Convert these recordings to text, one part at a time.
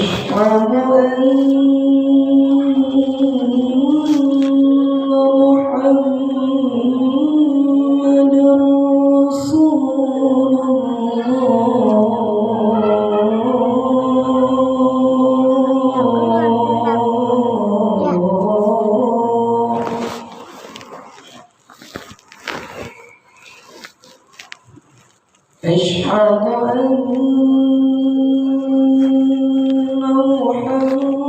أشهد أن محمدًا رسول الله. أشهد أن محمدًا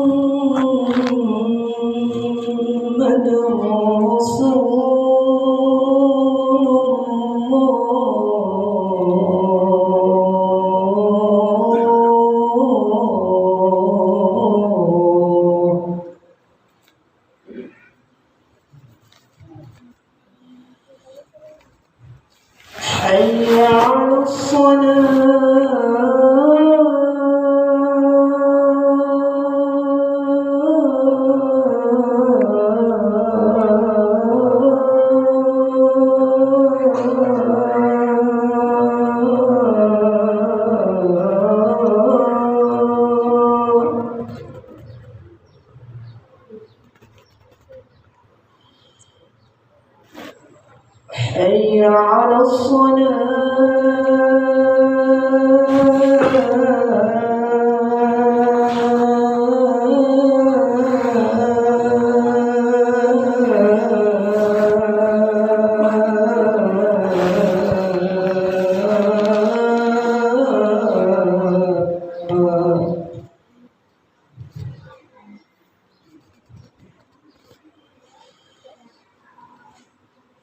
رسول الله.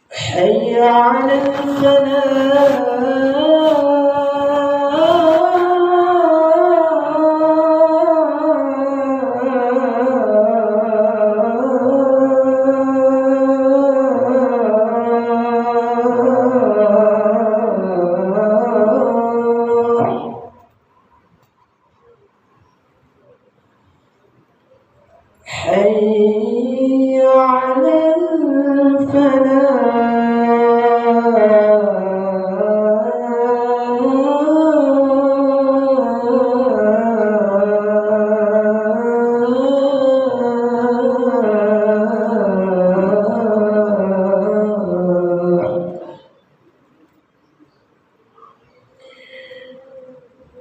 حي على حي على حي على حي على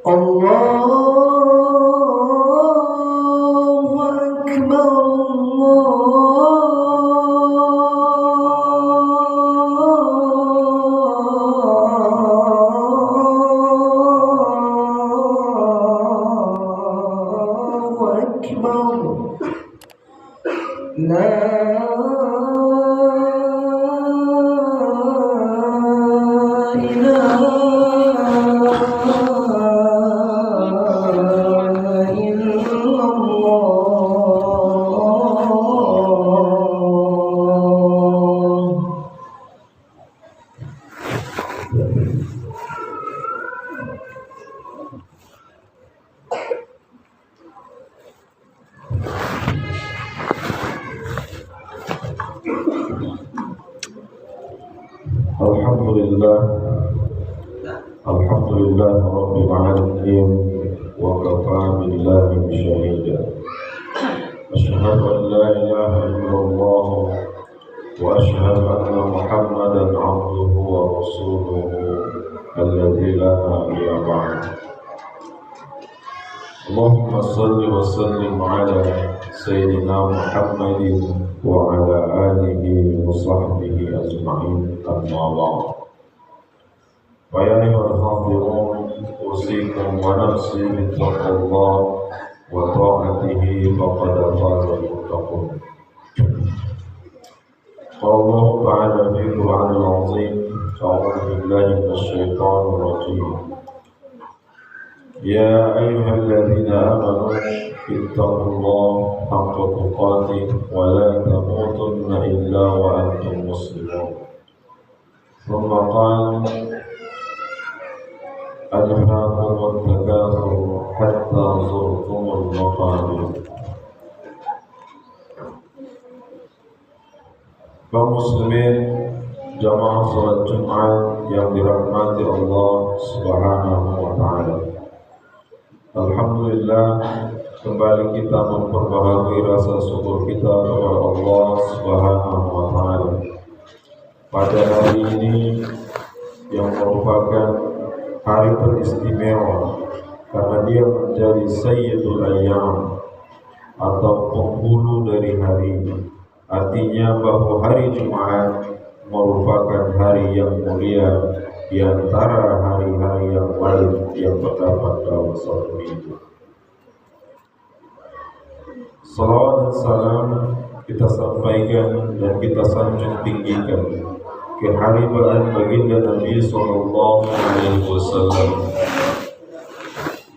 الله أكبر الله أكبر لا إله الحمد لله رب العالمين وكفى بالله شهيدا. أشهد أن لا إله إلا الله وأشهد أن محمدا عبده ورسوله الذي لا نبي بعده. اللهم صل وسلم على سيدنا محمد وعلى آله وصحبه أجمعين، أما بعد. فيا أيها الحاضرون، أوصيكم ونفسي بتقوى الله وطاعته فقد فاز المتقون. قال الله تعالى في القرآن العظيم: أعوذ بالله من الشيطان الرجيم. يا أيها الذين آمنوا اتقوا الله حق تقاته ولا تموتن إلا وأنتم مسلمون. ثم قال: ألهاكم التكاثر حتى زرتم المقابر. Kaum muslimin jamaah salat Jumat yang dirahmati Allah Subhanahu wa taala. Alhamdulillah, kembali kita memperbaharui rasa syukur kita kepada Allah Subhanahu wa Ta'ala. Pada hari ini yang merupakan hari teristimewa karena dia menjadi Sayyidul Ayyam atau penghulu dari hari. Artinya bahwa hari Jumat merupakan hari yang mulia di antara hari-hari yang lain yang terdapat dalam satu minggu. Salawat dan salam kita sampaikan dan kita sanjung tinggikan keharibaan baginda Nabi Sallallahu Alaihi Wasallam.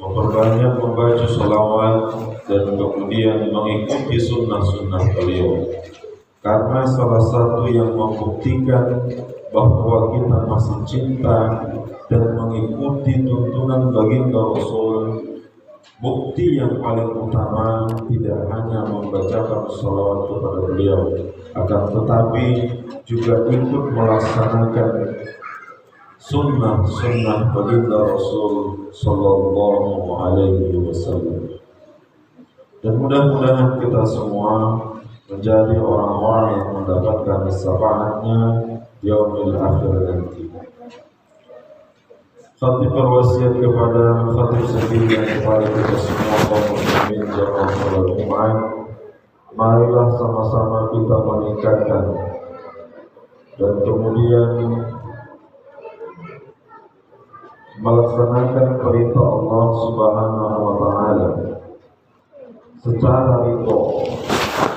Memperbanyak membaca salawat dan kemudian mengikuti sunnah-sunnah beliau. Karena salah satu yang membuktikan bahwa kita masih cinta dan mengikuti tuntunan baginda Rasul, bukti yang paling utama tidak hanya membacakan salawat kepada beliau, akan tetapi juga ikut melaksanakan sunnah-sunnah baginda Rasul Sallallahu Alaihi Wasallam. Dan mudah-mudahan kita semua menjadi orang-orang yang mendapatkan syafaatnya yaumil akhir nanti. Khatib berwasiat kepada khatib sendiri yang kepada kita semua kaum muslimin jamaah salat Jumat, marilah sama-sama kita meningkatkan dan kemudian melaksanakan perintah Allah Subhanahu wa Ta'ala secara ridho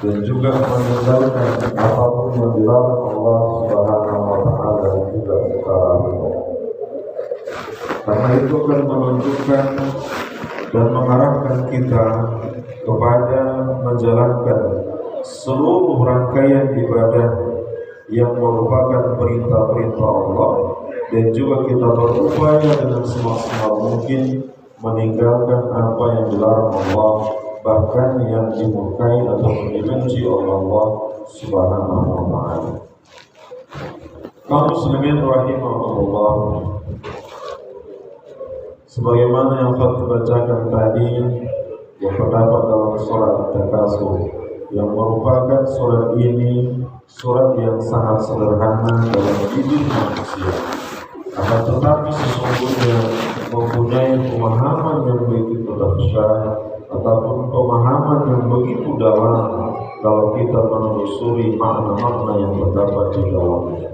dan juga meninggalkan apapun yang dilarang Allah Subhanahu wa Ta'ala juga secara ridho. Karena itu akan menunjukkan dan mengarahkan kita kepada menjalankan seluruh rangkaian ibadah yang merupakan perintah-perintah Allah, dan juga kita berupaya dengan semaksimal mungkin meninggalkan apa yang dilarang Allah, bahkan yang dimurkai atau dibenci oleh Allah Subhanahu wa Ta'ala. Kaum muslimin rahimahullah, sebagaimana yang khatib bacakan tadi, yang terdapat dalam surat At-Takasur, yang merupakan surat ini surat yang sangat sederhana dalam hidup manusia, akan tetapi sesungguhnya mempunyai pemahaman yang begitu dahsyat ataupun pemahaman yang begitu dalam kalau kita menelusuri makna-makna yang terdapat di dalamnya.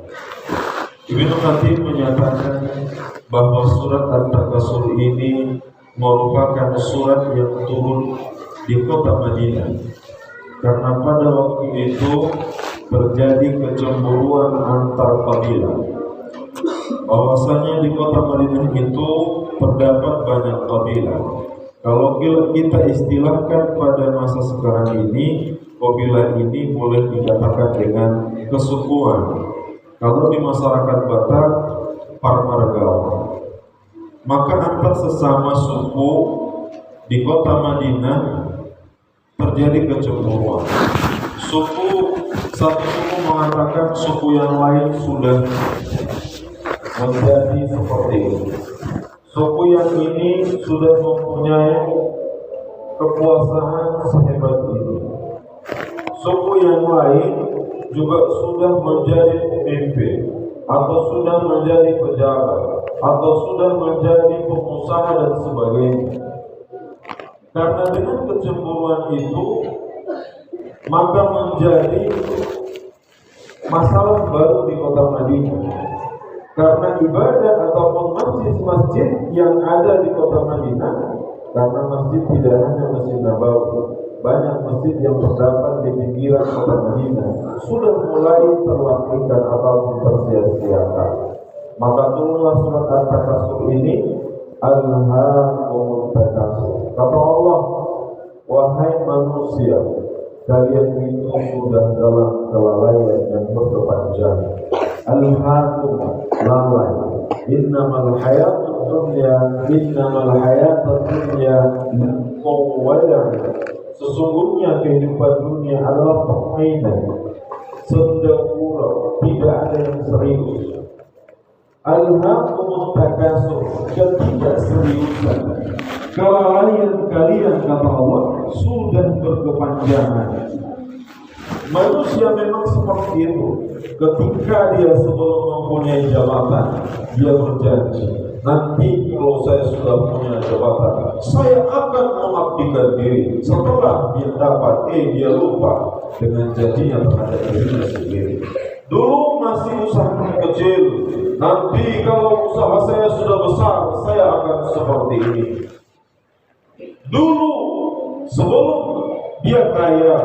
Ibnu Katsir menyatakan bahwa surat At-Takasur ini merupakan surat yang turun di kota Madinah, karena pada waktu itu terjadi kecemburuan antar kabilah. Bahwasanya di kota Madinah itu terdapat banyak kabilah. Kalau kita istilahkan pada masa sekarang ini, kabilah ini boleh dikatakan dengan kesukuan. Kalau di masyarakat Batak, Parmargaon. Maka antar sesama suku di kota Madinah terjadi kecemburuan. Satu suku mengatakan suku yang lain sudah menjadi seperti ini. Suku yang ini sudah mempunyai kekuasaan sehebat ini. Suku yang lain juga sudah menjadi pemimpin, atau sudah menjadi pejabat, atau sudah menjadi pengusaha dan sebagainya. Karena dengan kecemburuan itu, maka menjadi masalah baru di kota Madinah. Karena ibadah ataupun masjid-masjid yang ada di kota Madinah, karena masjid tidak hanya Masjid Nabawi, banyak masjid yang terdapat di pinggiran kota Madinah sudah mulai terlakrikan ataupun tersia-siakan. Maka turunlah surat At-Takasur ini, Alhaakumut Takasur. Kata Allah, wahai manusia, kalian itu sudah dalam kelalaian yang berkepanjangan. Alhaakum, lalai. Innamal hayatud dunya mawayang. Sesungguhnya kehidupan dunia adalah permainan, senda gurau, tidak ada yang serius. Alhaakumut Takasur, ketidakseriusan kelalaian kalian, kata Allah, sudah berkepanjangan. Manusia memang seperti itu. Ketika dia sebelum mempunyai jabatan, dia berjanji, nanti kalau saya sudah punya jabatan, saya akan mengabdikan diri. Setelah dia dapat, dia lupa dengan janjinya terhadap dirinya sendiri. Dulu masih usaha kecil, nanti kalau usaha saya sudah besar, saya akan seperti ini. Dulu sebelum dia kaya,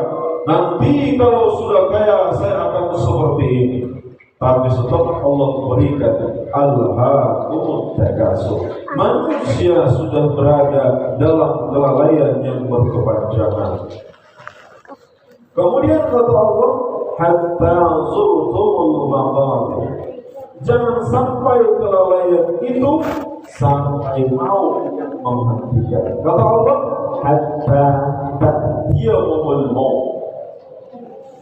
nanti kalau sudah kaya saya akan seperti ini. Tapi setelah Allah berikan alhaakumut takasur, manusia sudah berada dalam kelalaian yang berkepanjangan. Kemudian kata Allah, hatta zurtumul maqabir, jangan sampai kelalaian itu sampai mau menghentikan. Kata Allah, hatta ta'tiyahumul maut,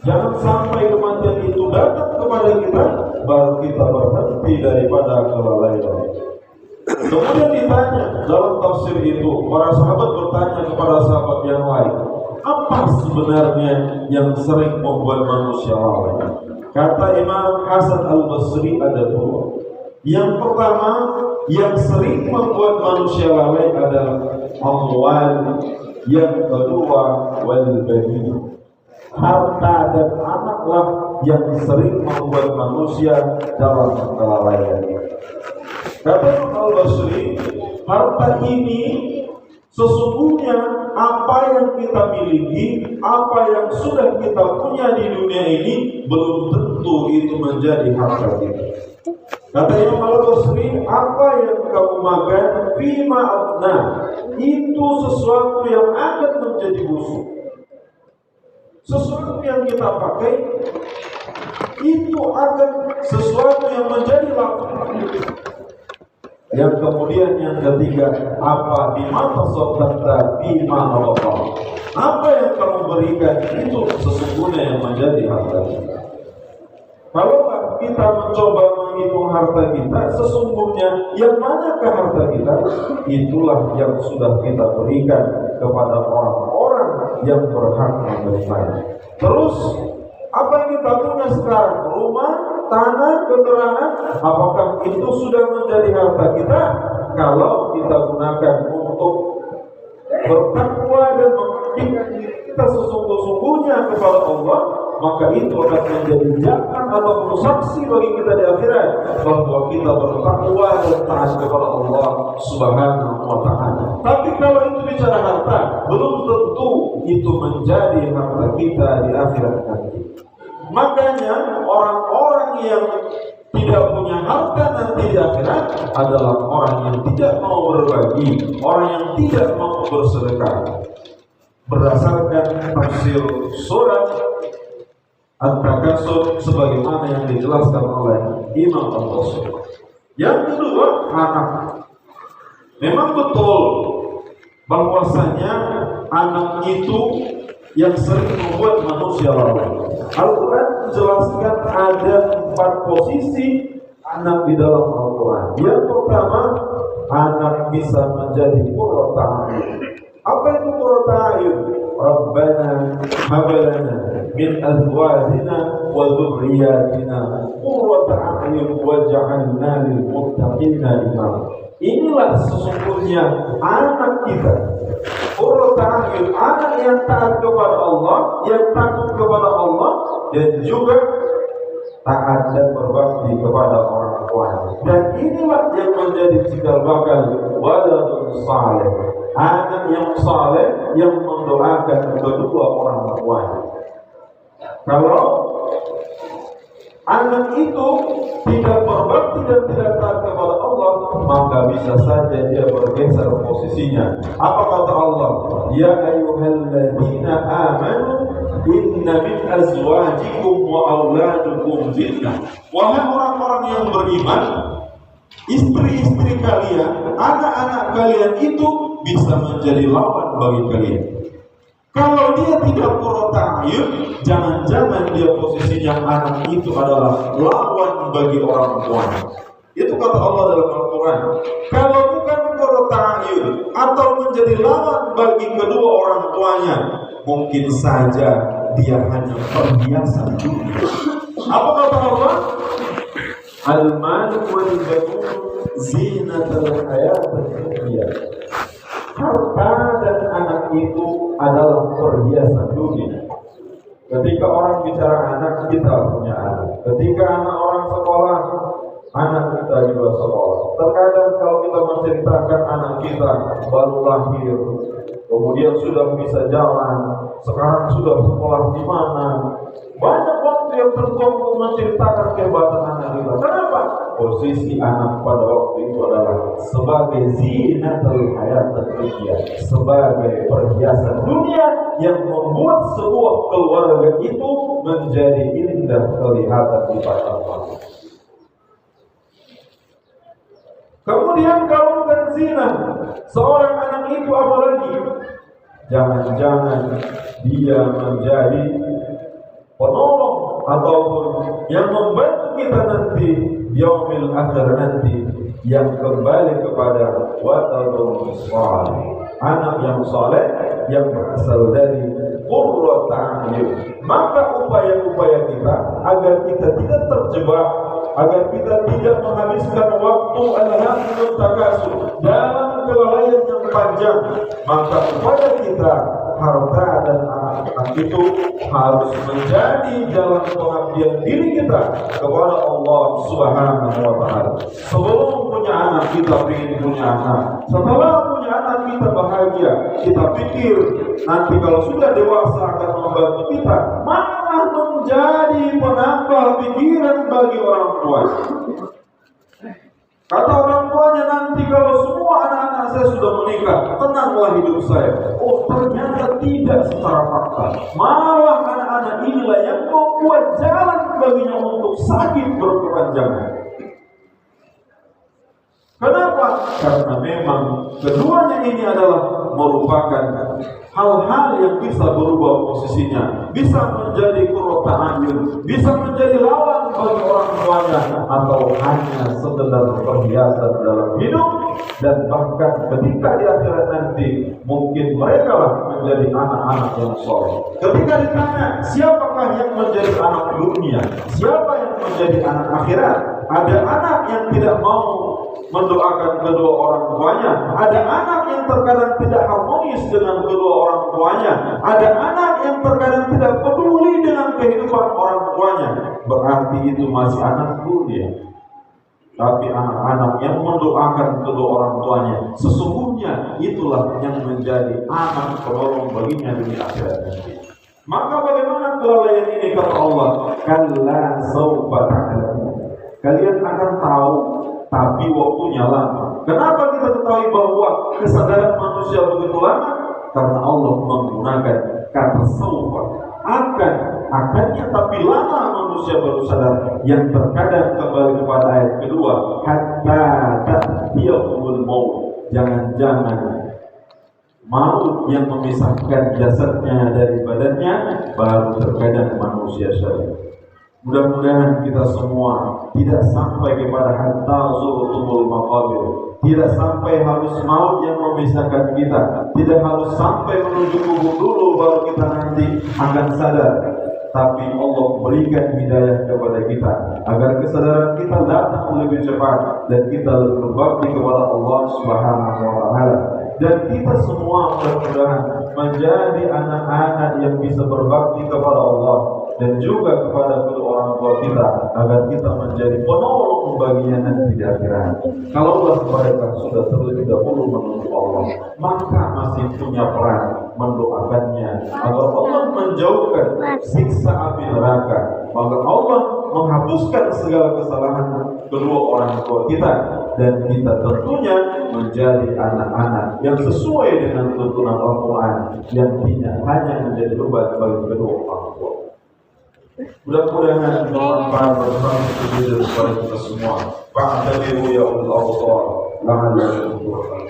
jangan sampai kematian itu datang kepada kita, baru kita berhenti daripada kelalaian. Kemudian ditanya dalam tafsir itu, para sahabat bertanya kepada sahabat yang lain, apa sebenarnya yang sering membuat manusia lalai? Kata Imam Hasan Al-Basri ada dua. Yang pertama, yang sering membuat manusia lalai adalah amwal. Yang kedua, wal banin, harta dan anaklah yang sering membuat manusia dalam kelalaian. Kata Imam Al-Basri, harta ini sesungguhnya apa yang kita miliki, apa yang sudah kita punya di dunia ini, belum tentu itu menjadi harta kita. Kata Imam Al-Basri, apa yang kamu makan, fima afna, itu sesuatu yang akan menjadi busuk. Sesuatu yang kita pakai, itu akan sesuatu yang menjadi laku. Yang kemudian yang ketiga, apa di mata sodakta bima Allah, apa yang kamu berikan itu sesungguhnya yang menjadi harta kita. Kalau kita mencoba menghitung harta kita, sesungguhnya yang manakah harta kita? Itulah yang sudah kita berikan kepada orang-orang yang berhak menerimanya. Terus apa yang kita punya sekarang, rumah, tanah, kendaraan, apakah itu sudah menjadi harta kita? Kalau kita gunakan untuk bertakwa dan mengabdikan kita sesungguh-sungguhnya kepada Allah, maka itu akan menjadi jalan atau saksi bagi kita di akhirat bahwa kita bertakwa dan taat kepada Allah Subhanahu wa ta'ala. Tapi kalau itu bicara harta, belum tentu itu menjadi harta kita di akhirat nanti. Makanya orang-orang yang tidak punya harta nanti di akhirat adalah orang yang tidak mau berbagi, orang yang tidak mau bersedekah. Berdasarkan tafsir surat At-Takasur sebagaimana yang dijelaskan oleh Imam Al-Basri. Yang kedua, anak. Memang betul bahwasanya anak itu yang sering membuat manusia lalai. Al-Quran menjelaskan ada 4 posisi anak di dalam Al-Quran. Yang pertama, anak bisa menjadi qurrata a'yun. Apa itu qurrata a'yun? Rabbana hablana min azwajina wa dzurriyyatina qurrata a'yun waj'alna lil muttaqina imama. Inilah sesungguhnya anak kita, qurrata a'yun, anak yang taat kepada Allah, yang takut kepada Allah, dan juga taat dan berbakti kepada orang tua. Dan inilah yang menjadi cikal bakal waladun saleh, anak yang saleh yang mendoakan kedua orang tuanya. Kalau anak itu tidak berbakti dan tidak taat kepada Allah, maka bisa saja dia bergeser posisinya. Apa kata Allah? Ya ayyuhalladzina amanu inna min azwajikum wa auladukum fitnah. Wahai orang-orang yang beriman, istri-istri kalian, anak-anak kalian itu bisa menjadi lawan bagi kalian. Kalau dia tidak qurrata a'yun, jangan-jangan dia posisinya anak itu adalah lawan bagi orang tuanya. Itu kata Allah dalam Al-Quran. Kalau bukan qurrata a'yun atau menjadi lawan bagi kedua orang tuanya, mungkin saja dia hanya perhiasan dunia. Apa kata Allah? Al-malu wal banun zinatul hayatid dunya. Harta dan anak itu adalah perhiasan dunia. Ketika orang bicara anak, kita punya anak. Ketika anak orang sekolah, anak kita juga sekolah. Terkadang kalau kita menceritakan anak kita baru lahir, kemudian sudah bisa jalan, sekarang sudah sekolah di mana, banyak waktu yang terbuang untuk menceritakan kehebatan anak kita. Kenapa? Posisi anak pada waktu itu adalah sebagai zinatul hayatid dunya, sebagai perhiasan dunia yang membuat sebuah keluarga itu menjadi indah kelihatan di mata Allah. Kemudian kalau bukan zina, seorang anak itu apa lagi? Jangan-jangan dia menjadi penolong ataupun yang membantu kita nanti yaumil akhir nanti, yang kembali kepada waladun salih, anak yang saleh yang berasal dari qurrata a'yun. Maka upaya-upaya kita agar kita tidak terjebak, agar kita tidak menghabiskan waktu al-hamdul takasur dalam kelalaian yang panjang, maka upaya kita, harta dan anak-anak itu harus menjadi jalan pengabdian diri kita kepada Allah Subhanahu wa Ta'ala. Sebelum punya anak kita ingin punya anak, setelah punya anak kita bahagia, kita pikir nanti kalau sudah dewasa akan membantu kita, malah menjadi penambah pikiran bagi orang tua. Kata orang tuanya, nanti kalau semua anak-anak saya sudah menikah, tenanglah hidup saya. Oh, ternyata tidak secara fakta. Malah anak-anak inilah yang membuat jalan baginya untuk sakit berkepanjangan. Kenapa? Karena memang keduanya ini adalah merupakan hal-hal yang bisa berubah posisinya, bisa menjadi qurrata a'yun, bisa menjadi lawan bagi orang tuanya, atau hanya sekedar perhiasan dalam hidup. Dan bahkan ketika di akhirat nanti mungkin mereka lah menjadi anak-anak yang soleh. Ketika ditanya siapakah yang menjadi anak dunia, siapa yang menjadi anak akhirat, ada anak yang tidak mau mendoakan kedua orang tuanya, ada anak yang terkadang tidak harmonis dengan kedua orang tuanya, ada anak yang terkadang tidak peduli dengan kehidupan orang tuanya. Berarti itu masih anak dunia. Tapi anak-anak yang mendoakan kedua orang tuanya, sesungguhnya itulah yang menjadi anak penolong baginya di akhirat nanti. Maka bagaimana kelalaian ini kata Allah? Kalla saufa ta'lamun. Kalian akan tahu, tapi waktunya lama. Kenapa kita ketahui bahwa kesadaran manusia begitu lama? Karena Allah menggunakan kata saufa, akannya, tapi lama manusia baru sadar. Yang terkadang kembali kepada ayat kedua, hatta ta'tiyahumul maut. Jangan-jangan maut yang memisahkan jasadnya dari badannya baru terkadang manusia sadar. Mudah-mudahan kita semua tidak sampai kepada hatta zurtumul maqabir, tidak sampai harus maut yang memisahkan kita, tidak harus sampai menuju kubur dulu baru kita nanti akan sadar. Tapi Allah berikan hidayah kepada kita agar kesadaran kita datang lebih cepat dan kita lebih berbakti kepada Allah Subhanahu wa Ta'ala. Dan kita semua mudah-mudahan menjadi anak-anak yang bisa berbakti kepada Allah dan juga kepada kedua orang tua kita, agar kita menjadi penolong baginya nanti di akhirat. Kalau mereka sudah terlebih dahulu menuju Allah, maka masih punya peran mendoakannya agar Allah menjauhkan siksa api neraka, maka Allah menghapuskan segala kesalahan kedua orang tua kita, dan kita tentunya menjadi anak-anak yang sesuai dengan tuntunan Al-Quran, yang tidak hanya menjadi beban bagi kedua orang tua. Mudah-mudahan bermanfaat bersama kita kepada kita semua. Fa'tabiru ya ulul absar la'allakum turhamun.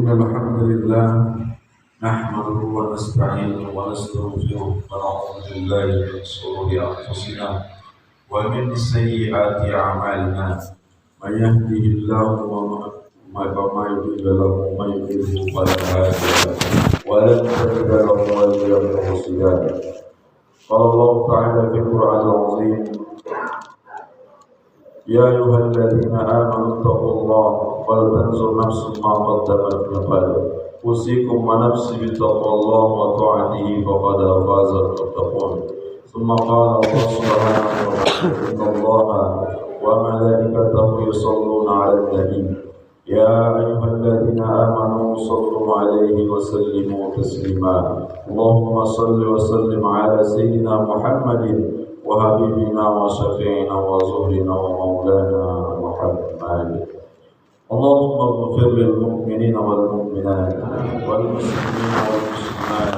إن الحمد لله نحمده ونستعينه ونستغفره ونعوذ بالله من شرور أنفسنا ومن سيئات أعمالنا من يهده الله فما يضل له ومن يضلل فلا هادي له ولن تجد له وليا مرشدا قال الله تعالى في القرآن العظيم يا أيها الذين آمنوا اتقوا الله ولتنظر نفس ما قدمت لغد أوصيكم ونفسي بتقوى الله وطاعته فقد فاز المتقون ثم قال الله سبحانه وتعالى إن الله وملائكته يصلون على النبي يا أيها الذين آمنوا صلوا عليه وسلموا تسليما اللهم صل وسلم على سيدنا محمد وحبيبنا وشفيعنا وزهرنا ومولانا محمد اللهم اغفر للمؤمنين والمؤمنات والمسلمين والمسلمات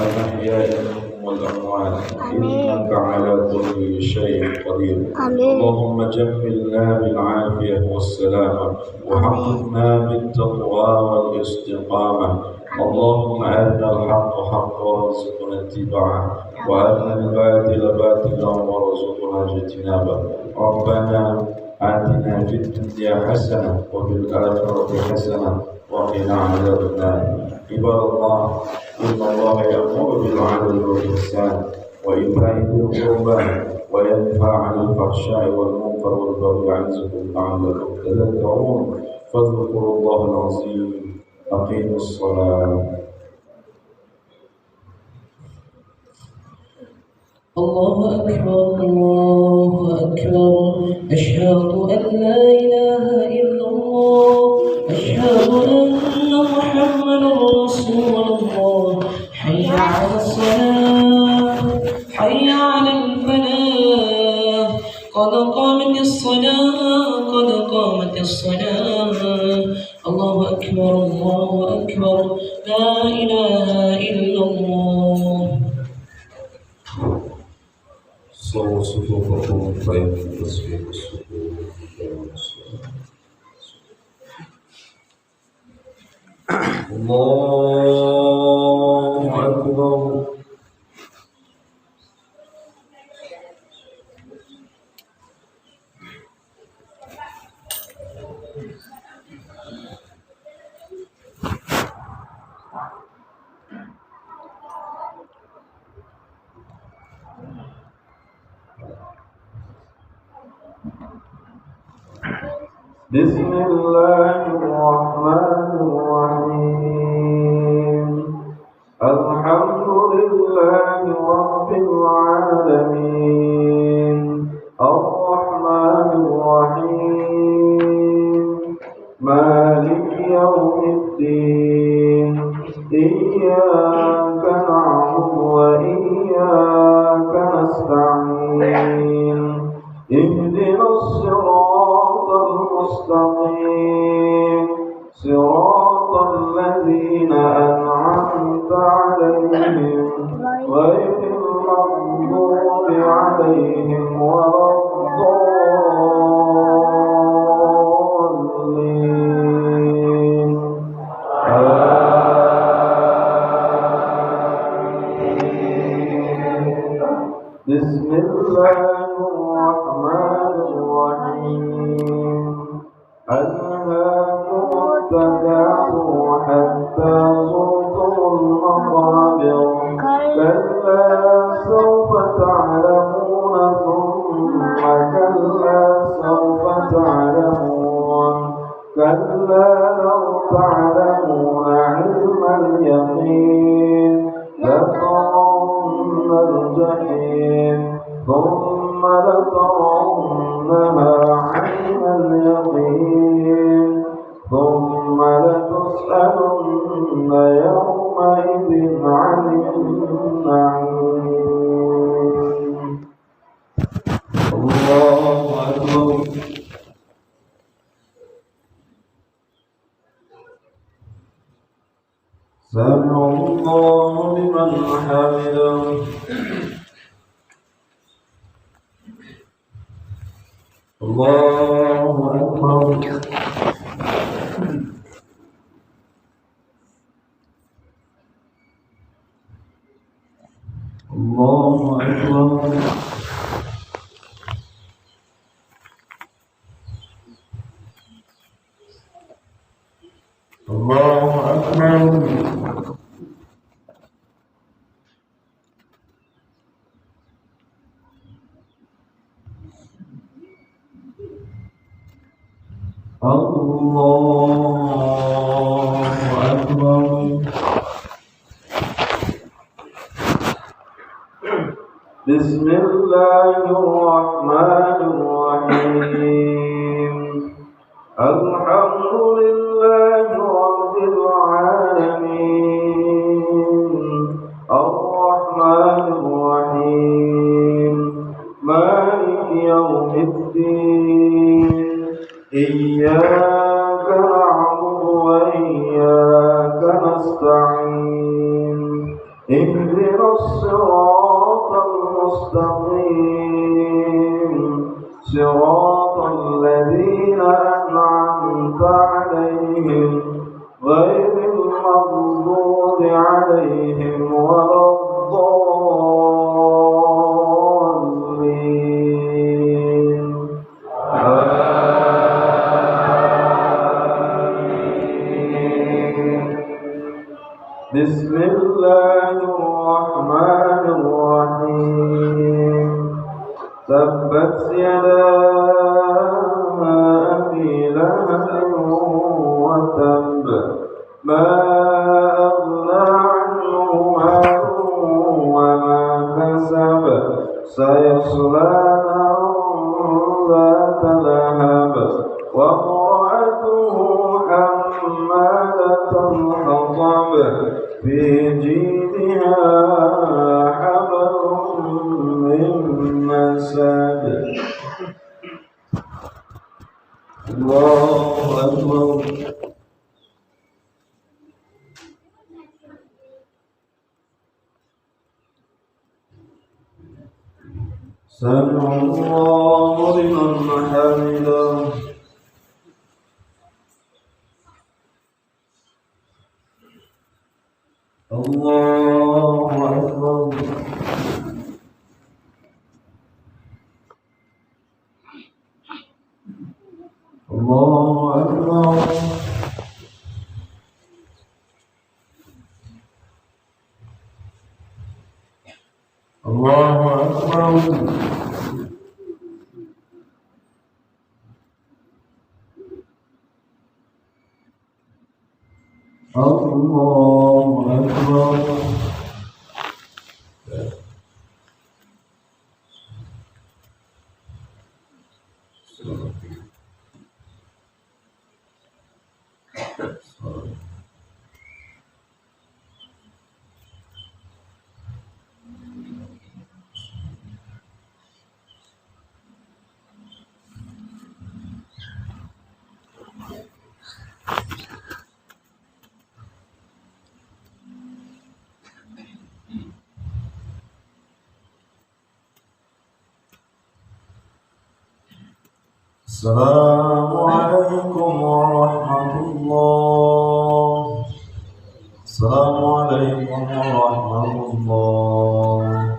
الأحياء منهم والأموات إنك على كل شيء قدير اللهم جملنا بالعافية والسلامة وحققنا بالتقوى والاستقامة اللهم أرنا الحق حقا وارزقنا اتباعه وأرنا الباطل باطلا وارزقنا اجتنابه ربنا آتنا في الدنيا حسنة وفي الآخرة حسنة وقنا عذاب النار عباد الله إن الله يأمر بالعدل والإحسان وإيتاء ذي القربى وينهى عن الفحشاء والمنكر والبغي يعظكم لعلكم تذكرون فاذكروا الله العظيم أقيموا الصلاة الله أكبر الله أكبر أشهد أن لا إله إلا الله أشهد أن محمدا رسول الله حي على الصلاة حي على الفلاح قد قامت الصلاة قد قامت الصلاة الله أكبر الله أكبر لا إله إلا الله صلوا صفوفكم فإن تصفيق الصفوف الله أكبر بسم الله الرحمن الرحيم الحمد لله رب العالمين الرحمن الرحيم مالك يوم الدين إياك نعبد وإياك نستعين اهدنا الصراط المستقيم صراط الذين أنعمت عليهم غير المغضوب عليهم ولا الضالين بسم الله الرحمن الرحيم ألهاكم التكاثر حتى زرتم المقابر كلا سوف تعلمون ثم كلا سوف تعلمون كلا لو تعلمون علم اليقين لترون الجحيم ثم لترونها عين اليقين ثم لتسألن يومئذ عن النعيم الله أكبر سمع الله لمن حمده الله أكبر الله أكبر. الله أكبر. الله أكبر. بسم الله الرحمن الرحيم. الحمد لله رب العالمين الرحمن الرحيم مالك يوم الدين إياك نعبد وإياك نستعين اهدنا الصراط المستقيم صراط الذين أنعمت عليهم غير المغضوب عليهم ولا الضالين. بسم الله الرحمن الرحيم. تبت يدا أبي لهب وتب ما أغنى عنه ماله وما كسب سيصلى نارا ذات لهب وامرأته حمالة الحطب في جيدها حبل من مسد. الله أكبر. سمع الله لمن حمده. الله أكبر. الله أكبر. الله أكبر. الله أكبر. السلام عليكم ورحمة الله. السلام عليكم ورحمة الله.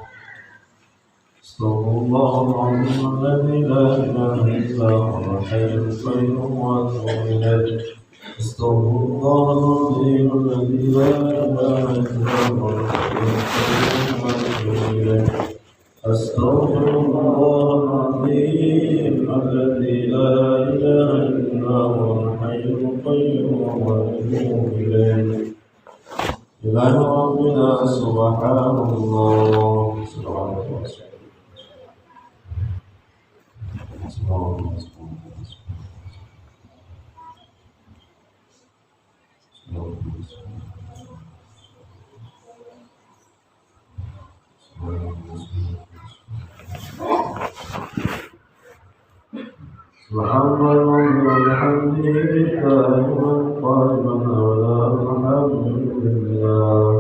استغفر الله العظيم الذي لا إله إلا هو الحي القيوم وأتوب إليه. استغفر الله العظيم الذي لا إله إلا هو الحي القيوم وأتوب إليه. أستغفر الله العظيم الذي لا إله إلا هو الحي القيوم وأتوب إليه. إله ربنا سبحان الله. سبحان الله. سبحان الله. سبحان الله وبحمده قائما قائما ولا الحمد لله.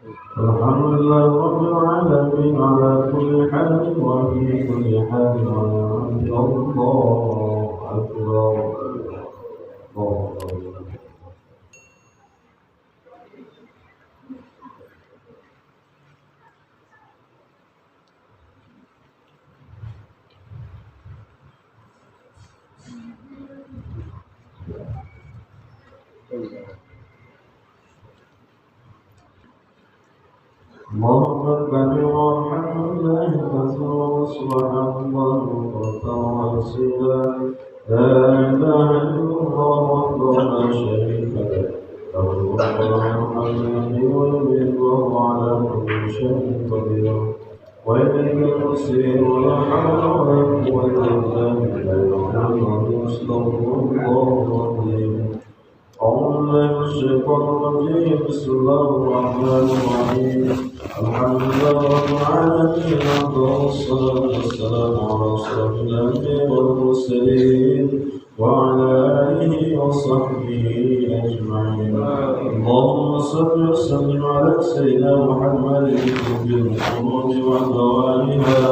الحمد لله رب العالمين على كل حال وفي كل حال الله أكبر الله أكبر. الله أكبر والحمد لله كثيرا سبحان الله بكرة وأصيلا لا إله إلا الله وحده لا شريك له له الملك وله الحمد ويميت وهو على كل شيء قدير وإليك المصير ولا حول ولا قوة إلا بالله محمد صلى الله عليه وسلم. أعوذ بالله من الشيطان الرجيم بسم الله الرحمن الرحيم الحمد لله رب العالمين والصلاة والسلام على أشرف الأنبياء والمرسلين وعلى آله وصحبه أجمعين. اللهم صل وسلم على سيدنا محمد في القلوب ودوائها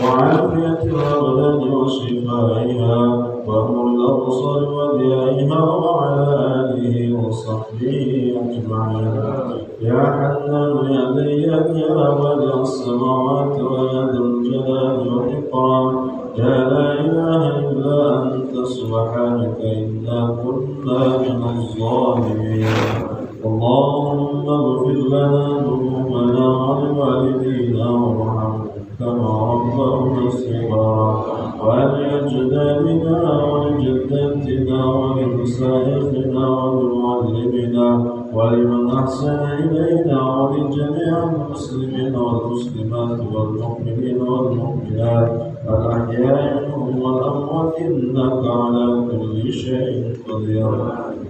وعافية الأبدان وشفائها وأمر الأبصار وديائها وعلى آله وصحبه أجمعين. يا حنان يا ديان يا بديع السماوات ويا ذا الجلال والإكرام يا لا إله إلا أنت سبحانك إنا كنا من الظالمين. اللهم اغفر لنا ذنوبنا ولوالدينا وارحمهم كما ربونا صغارا ولأجدادنا ولجداتنا ولمشايخنا ولمعلمنا ولمن أحسن إلينا ولجميع المسلمين والمسلمات والمؤمنين والمؤمنات الأحياء منهم والأموات إنك على كل شيء قدير.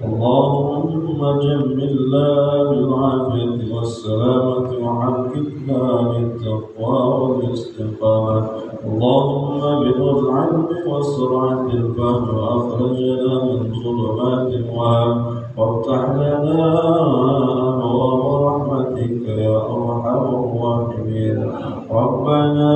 اللهم جملنا بالعافية والسلامة وحققنا بالتقوى والاستقامة. اللهم بنور العلم وسرعة الفهم وأخرجنا من ظلمات الوهم وافتح لنا أبواب رحمتك يا أرحم الراحمين. ربنا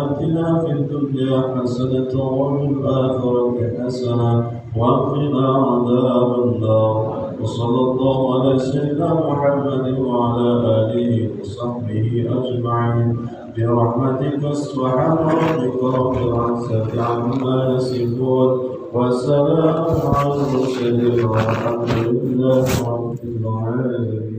آتنا في الدنيا حسنة وفي الآخرة حسنة وقنا عذاب النار. وصلى الله على سيدنا محمد وعلى آله وصحبه أجمعين برحمتك سبحان ربك رب العزة عما يصفون وسلام على المرسلين والحمد لله رب العالمين.